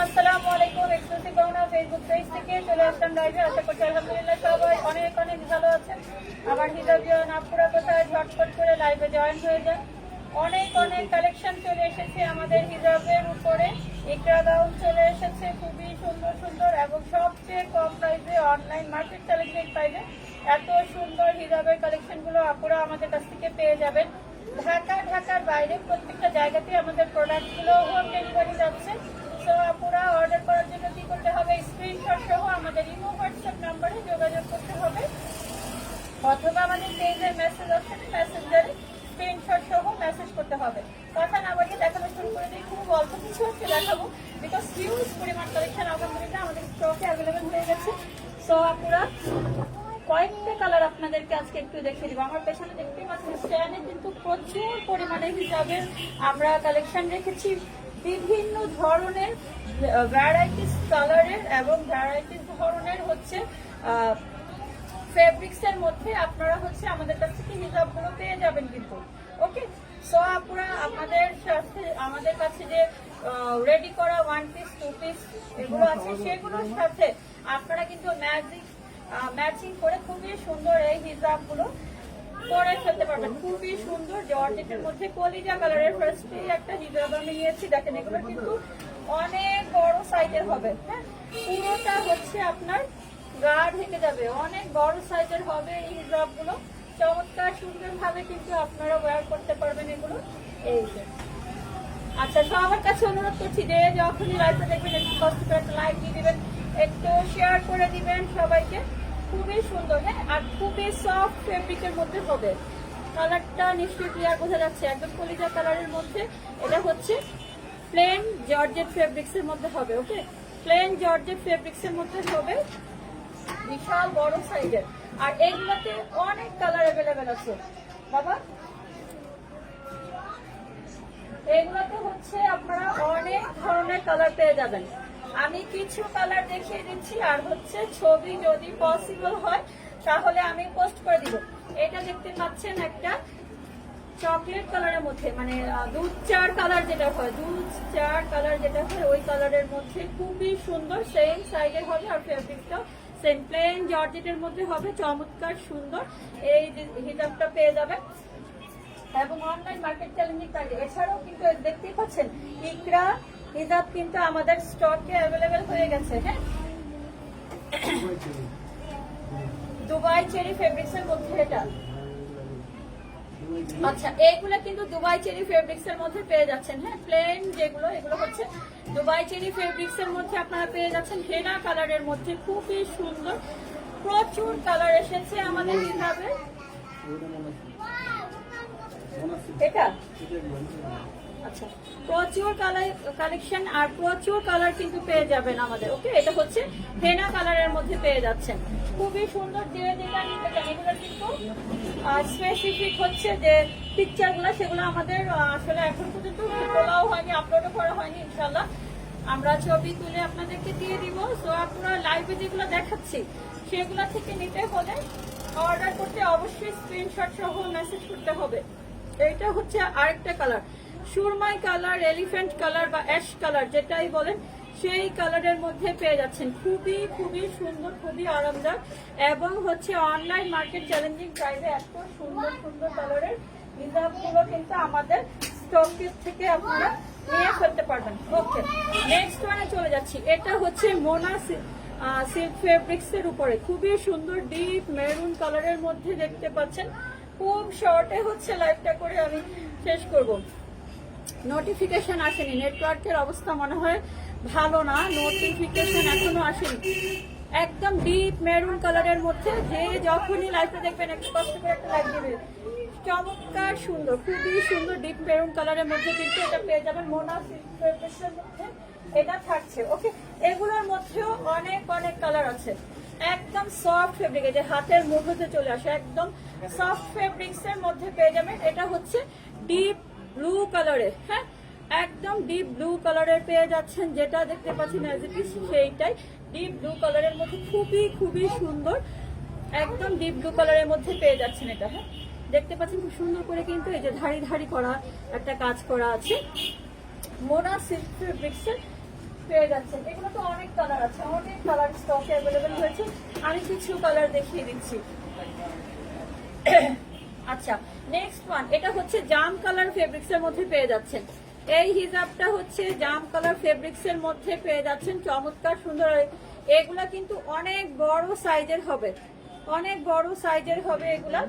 আসসালামু আলাইকুম। এক্সক্লুসিভ গহনা ফেসবুক পেজ থেকে চলে আসলাম লাইভে। আশা করছি আলহামদুলিল্লাহ সবাই অনেক অনেক ভালো আছেন। আমার হিজাবিয়ান আপুরা কোথায় ঝটপট করে লাইভে জয়েন হয়ে যান। অনেক অনেক কালেকশন চলে এসেছে আমাদের হিজাবের উপরে। ইকরা গাউন চলে এসেছে খুবই সুন্দর সুন্দর এবং সবচেয়ে কম প্রাইসে, অনলাইন মার্কেট চ্যালেঞ্জিং প্রাইসে এত সুন্দর হিজাবের কালেকশনগুলো আপুরা আমাদের কাছ থেকে পেয়ে যাবেন। ঢাকার বাইরে প্রত্যেকটা জায়গাতে আমাদের প্রোডাক্টগুলো হোম ডেলিভারি যাচ্ছে। তো আপুরা অর্ডার করার জন্য কি করতে হবে, স্ক্রিনশট সহ আমাদের ইমো হোয়াটসঅ্যাপ নাম্বারে যোগাযোগ করতে হবে, অথবা আমাদের পেজের মেসেজ অপশনে মেসেঞ্জারে স্ক্রিনশট সহ মেসেজ করতে হবে। কথা না বলে দেখানো শুরু করে দিই। খুব অল্প কিছু হচ্ছে দেখাবো, বিকজ হিউজ পরিমাণ কালেকশন আলহামদুলিল্লাহ আমাদের স্টকে অ্যাভেলেবেল হয়ে গেছে। সো আপুরা কয়েকটা কালার আপনাদেরকে আজকে একটু দেখিয়ে দিব। আমার পেছনে দেখতে পাচ্ছেন স্ট্যান্ডে কিন্তু প্রচুর পরিমাণে হিজাবের আমরা কালেকশন রেখেছি, বিভিন্ন ধরনের ভ্যারাইটিস কালারের এবং ভ্যারাইটিস ধরনের হচ্ছে ফেব্রিক্সের মধ্যে আপনারা হচ্ছে আমাদের কাছ থেকে হিজাবগুলো পেয়ে যাবেন কিন্তু। ওকে, সো আপুরা আমাদের কাছে যে রেডি করা 1 পিস 2 পিস এগুলো আছে, সেগুলোর সাথে আপনারা কিন্তু ম্যাচিং করে খুবই সুন্দর এই হিজাবগুলো পরে ফেলতে পারবেন। খুবই সুন্দর জর্জেটের মধ্যে কলিজা কালারের ফার্স্টে একটা হিজাব আমি নিয়েছি। দেখেন এগুলো কিন্তু অনেক বড় সাইজের হবে। হ্যাঁ, পুরোটা হচ্ছে আপনার গা ঢেকে যাবে, অনেক বড় সাইজের হবে এই হিজাবগুলো। চমৎকার সুন্দর ভাবে কিন্তু আপনারা ওয়্যার করতে পারবেন এগুলো। এই যে আচ্ছা, সবার কাছে অনুরোধ করছি যে যখনই লাইভটা দেখবেন একটু কষ্ট করে একটা লাইক দিয়ে দিবেন, একটু শেয়ার করে দিবেন সবাইকে। খুবই সুন্দর, হ্যাঁ, আর খুবই সফট ফেব্রিকের মধ্যে হবে। কালারটা নিশ্চয়ই ক্লিয়ার বোঝা যাচ্ছে, একদম কলিজা কালারের মধ্যে। এটা হচ্ছে প্লেন জর্জেট ফেব্রিক্সের মধ্যে হবে। ওকে, প্লেন জর্জেট ফেব্রিক্সের মধ্যে হবে, বিশাল বড় সাইজের। আর এইগুলোতে অনেক কালার অ্যাভেলেবেল আছে বাবা। এগুলোতে হচ্ছে আপনারা অনেক ধরনের কালার পেয়ে যাবেন। আমি কিছু কালার দেখিয়ে দিচ্ছি, আর হচ্ছে ছবি যদি পসিবল হয় তাহলে আমি পোস্ট করে দিব। এটা দেখতে পাচ্ছেন একটা চকলেট কালারের মধ্যে, মানে দুধ চার কালার যেটা হয়, ওই কালারের মধ্যে খুবই সুন্দর, সেম সাইজের হবে। আর ফেব্রিকটাও সেম প্লেন জর্জেটের মধ্যে হবে, চমৎকার সুন্দর এই হিজাবটা পেয়ে যাবেন। এবং অনলাইন মার্কেট চ্যালেঞ্জিং প্রাইস। এছাড়াও কিন্তু দেখতেই পাচ্ছেন ইকরা হিজাব কিন্তু আমাদের স্টকে অ্যাভেলেবেল হয়ে গেছে। হ্যাঁ, দুবাই চেরি ফেব্রিক্সের মধ্যে এটা। আচ্ছা, এইগুলো কিন্তু দুবাই চেরি ফেব্রিক্সের মধ্যে পেয়ে যাচ্ছেন। হ্যাঁ, প্লেন যেগুলো, এগুলো হচ্ছে দুবাই চেরি ফেব্রিক্সের মধ্যে আপনারা পেয়ে যাচ্ছেন। হেনা কালারের মধ্যে খুবই সুন্দর, প্রচুর কালার এসেছে আমাদের হিজাবে। এটা আচ্ছা, প্রচুর কালেকশন আর প্রচুর কালার কিন্তু পেয়ে যাবেন আমাদের। ওকে, এটা হচ্ছে হেনা কালারের মধ্যে পেয়ে যাচ্ছেন, খুবই সুন্দর। যে যেটা নিতে চান, এগুলো কিন্তু স্পেসিফিক হচ্ছে যে পিকচারগুলো, সেগুলো আমাদের আসলে এখন পর্যন্ত তোলাও হয়নি, আপলোডও করা হয়নি। ইনশাল্লাহ আমরা ছবি তুলে আপনাদেরকে দিয়ে দিব। সো আপনারা লাইভে যেগুলো দেখাচ্ছি সেগুলো থেকে নিতে হলে অর্ডার করতে অবশ্যই স্ক্রিনশট সহ মেসেজ করতে হবে। এইটা হচ্ছে আরেকটা কালার, সুরমাই কালার, এলিফ্যান্ট কালার বা অ্যাশ কালার যেটাই বলেন, সেই কালারের মধ্যে পেয়ে যাচ্ছেন। খুবই খুবই সুন্দর, খুবই আরামদায়ক এবং হচ্ছে অনলাইন মার্কেট চ্যালেঞ্জিং প্রাইসে এত সুন্দর সুন্দর কালারের হিজাবগুলো কিন্তু আমাদের স্টক থেকে আপনারা নিয়ে ফেলতে পারবেন। ওকে, নেক্সট ওয়ানে চলে যাচ্ছি। এটা হচ্ছে মোনা সিল্ক ফেব্রিক্সের উপরে খুবই সুন্দর ডিপ মেরুন কালারের মধ্যে দেখতে পাচ্ছেন। খুব শর্টে হচ্ছে লাইভটা করে আমি শেষ করব। নোটিফিকেশন আসেনি, নেটওয়ার্কের অবস্থা মনে হয় ভালো না, নোটিফিকেশন এখনো আসেনি। একদম ডিপ মেরুন কালারের মধ্যে, যে যখনই লাইভটা দেখবেন একটু কষ্ট করে একটা লাইক দেবে। চমৎকার সুন্দর, খুবই সুন্দর ডিপ মেরুন কালারের মধ্যে কিন্তু এটা পেয়ে যাবেন মোনা সিল্ক ফেব্রিক্সের মধ্যে এটা থাকছে। ওকে, এগুলোর মধ্যেও অনেক অনেক কালার আছে। একদম সফট ফেব্রিক, যে হাতের মুঠোতে চলে আসে, একদম সফট ফেব্রিক্স এর মধ্যে পেয়ে যাবেন। এটা হচ্ছে ডিপ ব্লু কালারের। হ্যাঁ, একদম ডিপ ব্লু কালারের পেয়ে যাচ্ছেন, যেটা দেখতে পাচ্ছেন সেইটাই ডিপ ব্লু কালারের মধ্যে খুবই খুবই সুন্দর। একদম ডিপ ব্লু কালারের মধ্যে পেয়ে যাচ্ছেন এটা। হ্যাঁ, দেখতে পাচ্ছেন খুব সুন্দর করে কিন্তু এই যে ধারি ধারি করা একটা কাজ করা আছে। মোনা সিল্ক ফেব্রিক্সের পেয়ে যাচ্ছেন। এগুলো তো অনেক কালার আছে, অনেক কালার স্টকে অ্যাভেলেবেল হয়েছে। আমি কিছু কালার দেখিয়ে দিচ্ছি। আচ্ছা, নেক্সট ওয়ান, এটা হচ্ছে জাম কালার ফেব্রিক্স এর মধ্যে পেয়ে যাচ্ছেন। এই হিজাবটা হচ্ছে জাম কালার ফেব্রিক্স এর মধ্যে পেয়ে যাচ্ছেন, চমৎকার সুন্দর। এগুলা কিন্তু অনেক বড় সাইজের হবে, অনেক বড় সাইজের হবে এগুলা।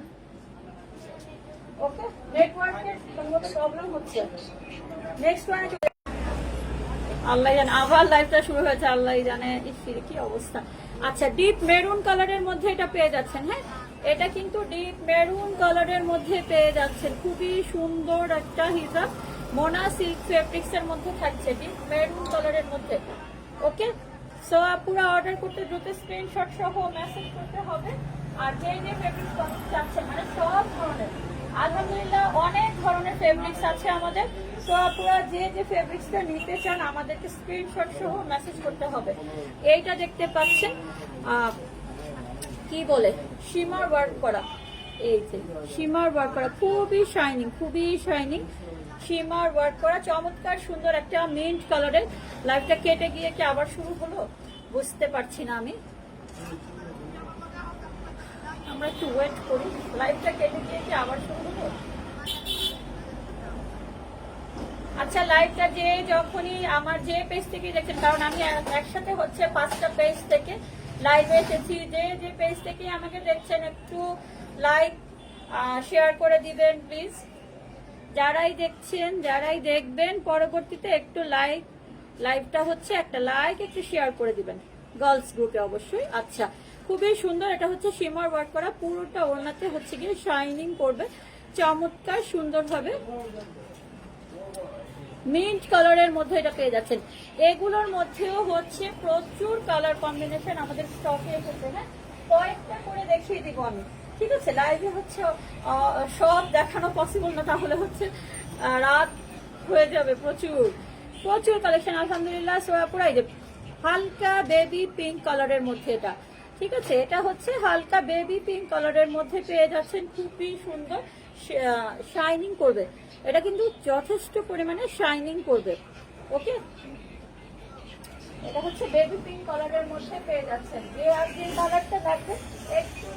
ওকে, নেটওয়ার্কের কোনো প্রবলেম হচ্ছে। নেক্সট ওয়ান, আল্লাহ জানে আবার লাইভটা শুরু হয়েছে, আল্লাহ জানে কি অবস্থা। আচ্ছা, ডিপ মেরুন কালারের মধ্যে এটা পেয়ে যাচ্ছেন। হ্যাঁ, এটা কিন্তু ডিপ মেরুন কালারের মধ্যে পেয়ে যাচ্ছেন, খুবই সুন্দর একটা হিজাব। মোনা সিল্ক ফেব্রিক্স এর মধ্যে থাকছে, ডিপ মেরুন কালারের মধ্যে। ওকে, সো পুরো অর্ডার করতে দ্রুত স্ক্রিনশট সহ মেসেজ করতে হবে। আর যে যে ফেব্রিক্স চাচ্ছেন, মানে সব ধরনের, আলহামদুলিল্লাহ অনেক ধরনের ফেব্রিক্স আছে আমাদের। সো পুরো যে যে ফেব্রিক্সটা নিতে চান আমাদেরকে স্ক্রিনশট সহ মেসেজ করতে হবে। এইটা দেখতে পাচ্ছেন কি বলে শিমার ওয়ার্ক করা, এই যে শিমার ওয়ার্ক করা, খুবই শাইনিং, খুবই শাইনিং শিমার ওয়ার্ক করা, চমৎকার সুন্দর একটা মিন্ট কালারের। লাইভটা কেটে গিয়ে কি আবার শুরু হলো বুঝতে পারছি না আমি, আমরা একটু ওয়েট করি। লাইভটা কেটে গিয়ে কি আবার শুরু হলো? আচ্ছা, লাইভটা যে যখনই আমার যে পেজ থেকে দেখছেন, কারণ আমি একসাথে হচ্ছে 5টা পেজ থেকে লাইভে এসেছি, যে যে পেজ থেকে আমাকে দেখছেন একটু লাইক শেয়ার করে দিবেন প্লিজ। যারাই দেখছেন, যারাই দেখবেন পরবর্তীতে একটু লাইভটা হচ্ছে একটা লাইক একটু শেয়ার করে দিবেন গার্লস গ্রুপে অবশ্যই। আচ্ছা, খুবই সুন্দর, এটা হচ্ছে শিমার ওয়ার্ক করা, পুরোটা ওড়নাতে হচ্ছে গিয়ে শাইনিং করবে, চমৎকার সুন্দর হবে। মিন্ট কালারের মধ্যে এটা পেয়ে যাচ্ছেন। এগুলোর মধ্যেও হচ্ছে প্রচুর কালার কম্বিনেশন আমাদের স্টকে এসেছে। হ্যাঁ, কয়েকটা করে দেখিয়ে দিব আমি, ঠিক আছে? লাইভে হচ্ছে সব দেখানো পসিবল না, তাহলে হচ্ছে রাত হয়ে যাবে। প্রচুর প্রচুর কালেকশন আলহামদুলিল্লাহ। সোয়াপুরা এই যে হালকা বেবি পিঙ্ক কালারের মধ্যে এটা, ঠিক আছে? এটা হচ্ছে হালকা বেবি পিঙ্ক কালারের মধ্যে পেয়ে যাচ্ছেন, খুবই সুন্দর শাইনিং করবে। এটা কিন্তু যথেষ্ট পরিমাণে শাইনিং করবে। ওকে, এটা হচ্ছে বেবি পিঙ্ক কালারের মধ্যে পেয়ে যাচ্ছেন। যে আর যে কালারটা লাগবে একটু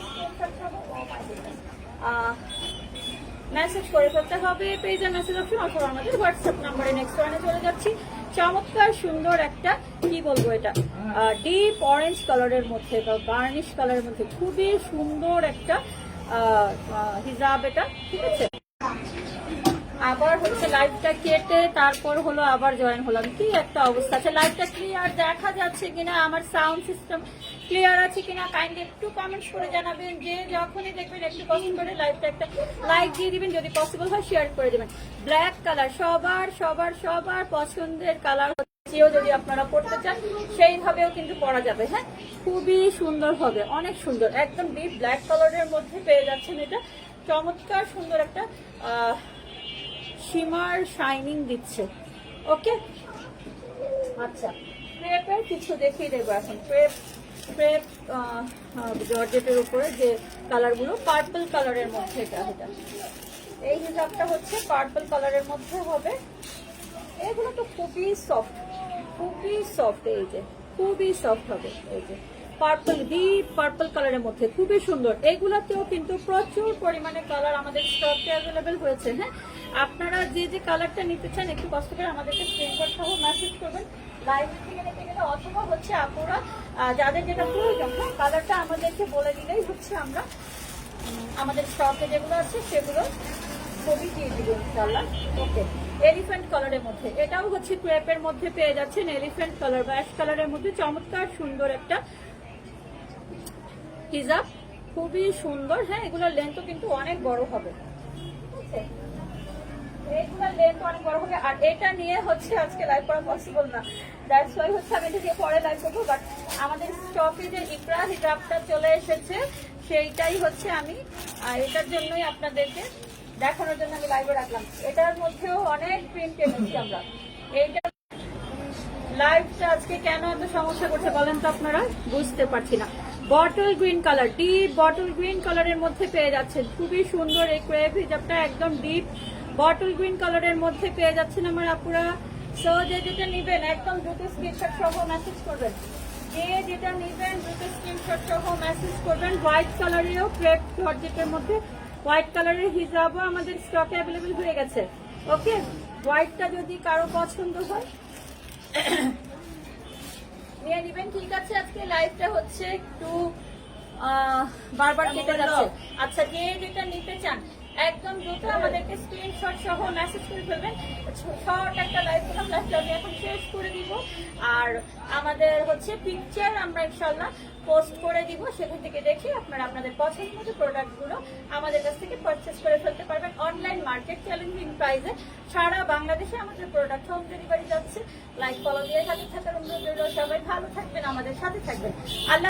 মেসেজ করে ফেলতে হবে পেজের মেসেজ অপশন, অথবা আমাদের হোয়াটসঅ্যাপ নাম্বারে। নেক্সট ওয়ানে চলে যাচ্ছি, চমৎকার সুন্দর একটা কি বলবো, এটা ডিপ অরেঞ্জ কালারের মধ্যে বা বার্নিশ কালারের মধ্যে খুবই সুন্দর একটা হিজাব এটা, ঠিক আছে? আবার হচ্ছে লাইভটা কেটে তারপর হলো আবার জয়েন হলাম, কি একটা অবস্থা আছে। লাইভটা ক্লিয়ার দেখা যাচ্ছে কিনা, আমার সাউন্ড সিস্টেম ক্লিয়ার আছে কিনা কাইন্ডলি একটু কমেন্টস করে জানাবেন। যে যখনই দেখবেন একটু পছন্দ করে লাইভটা একটা লাইক দিয়ে দিবেন, যদি পসিবল হয় শেয়ার করে দিবেন। ব্ল্যাক কালার সবার সবার সবার পছন্দের কালার হচ্ছেও, যদি আপনারা পড়তে চান সেইভাবেও কিন্তু পরা যাবে। হ্যাঁ, খুবই সুন্দর হবে, অনেক সুন্দর, একদম ডিপ ব্ল্যাক কালারের মধ্যে পেয়ে যাচ্ছেন। এটা চমৎকার সুন্দর একটা শিমার শাইনিং দিচ্ছে। ওকে, আচ্ছা, ক্রেপের কিছু দেখিয়ে দেবো এখন। ক্রেপ জর্জেটের উপরে যে কালারগুলো, পার্পল কালারের মধ্যে এটা এই হিসাবটা হচ্ছে পার্পল কালারের মধ্যে হবে। এগুলো তো খুবই সফট, খুবই সফট, এই যে খুবই সফট হবে। এই যে পার্পল, ডিপ পার্পল কালারের মধ্যে খুবই সুন্দর। এগুলাতেও কিন্তু প্রচুর পরিমাণে কালার আমাদের স্টকে অ্যাভেলেবেল হয়েছে। হ্যাঁ, আপনারা যে যে কালারটা নিতে চান একটু কষ্ট করে আমাদেরকে স্ক্রিনশট সহ মেসেজ করবেন লাইভ থেকে নিতে গেলে, অথবা হচ্ছে আপনারা যাদের যেটা প্রয়োজন হ্যাঁ কালারটা আমাদেরকে বলে দিলেই হচ্ছে আমরা আমাদের স্টকে যেগুলো আছে সেগুলো ছবি দিয়ে দিব ইনশাআল্লাহ। ওকে, এলিফ্যান্ট কালারের মধ্যে এটাও হচ্ছে ক্রেপের মধ্যে পেয়ে যাচ্ছেন, এলিফ্যান্ট কালার বা অ্যাশ কালারের মধ্যে চমৎকার সুন্দর একটা হিজাব, খুবই সুন্দর। হ্যাঁ, এগুলোর লেন্থও কিন্তু অনেক বড় হবে, এগুলোর লেন্থ অনেক বড় হবে। আর এটা নিয়ে হচ্ছে আজকে লাইভ করা পসিবল না, দ্যাটস ওয়াই হচ্ছে আমি এটা দিয়ে পরে লাইভ করবো। বাট আমাদের স্টকে যে ইকরা হিজাবটা চলে এসেছে সেইটাই হচ্ছে আমি এটার জন্যই আপনাদেরকে দেখানোর জন্য আমি লাইভে রাখলাম। এটার মধ্যেও অনেক প্রিন্ট এনেছি আমরা। এইটা লাইভটা আজকে কেন এত সমস্যা করছে বলেন তো আপনারা, বুঝতে পারছি না। Bottle green colour, deep bottle green কালারের মধ্যে পেয়ে যাচ্ছেন। খুবই সুন্দর এই ক্রেপ হিজাবটা, একদম ডিপ বটল গ্রিন কালারের মধ্যে পেয়ে যাচ্ছেন আমার আপুরা। সো যে যেটা নিবেন একদম দ্রুত স্ক্রিনশট সহ মেসেজ করবেন, যে যেটা নিবেন দ্রুত স্ক্রিনশট সহ মেসেজ করবেন। হোয়াইট কালারেরও ক্রেপ জর্জেটের মধ্যে হোয়াইট কালারের হিজাবও আমাদের স্টকে অ্যাভেলেবেল হয়ে গেছে। ওকে, হোয়াইটটা যদি কারো পছন্দ হয় নিয়ে নিবেন। ঠিক আছে, আজকে লাইভটা হচ্ছে একটু বারবার কেটে যাচ্ছে। আচ্ছা, যে যেটা নিতে চান একদম দ্রুত আমাদেরকে স্ক্রিনশট সহ মেসেজ করে ফেলবেন। শর্ট একটা লাইভ করলাম, লাইভটা আমি এখন শেষ করে দিব। আর আমাদের হচ্ছে পিকচার আমরা ইনশাল্লাহ পোস্ট করে দিব, সেখান থেকে দেখে আপনারা আপনাদের পছন্দ মতো প্রোডাক্টগুলো আমাদের কাছ থেকে পারচেস করে ফেলতে পারবেন অনলাইন মার্কেট চ্যালেঞ্জিং প্রাইসে। সারা বাংলাদেশে আমাদের প্রোডাক্ট হোম ডেলিভারি যাচ্ছে। লাইক ফলো দিয়ে সাথে থাকার অনুরোধ রইল। সবাই ভালো থাকবেন, আমাদের সাথে থাকবেন। আল্লাহ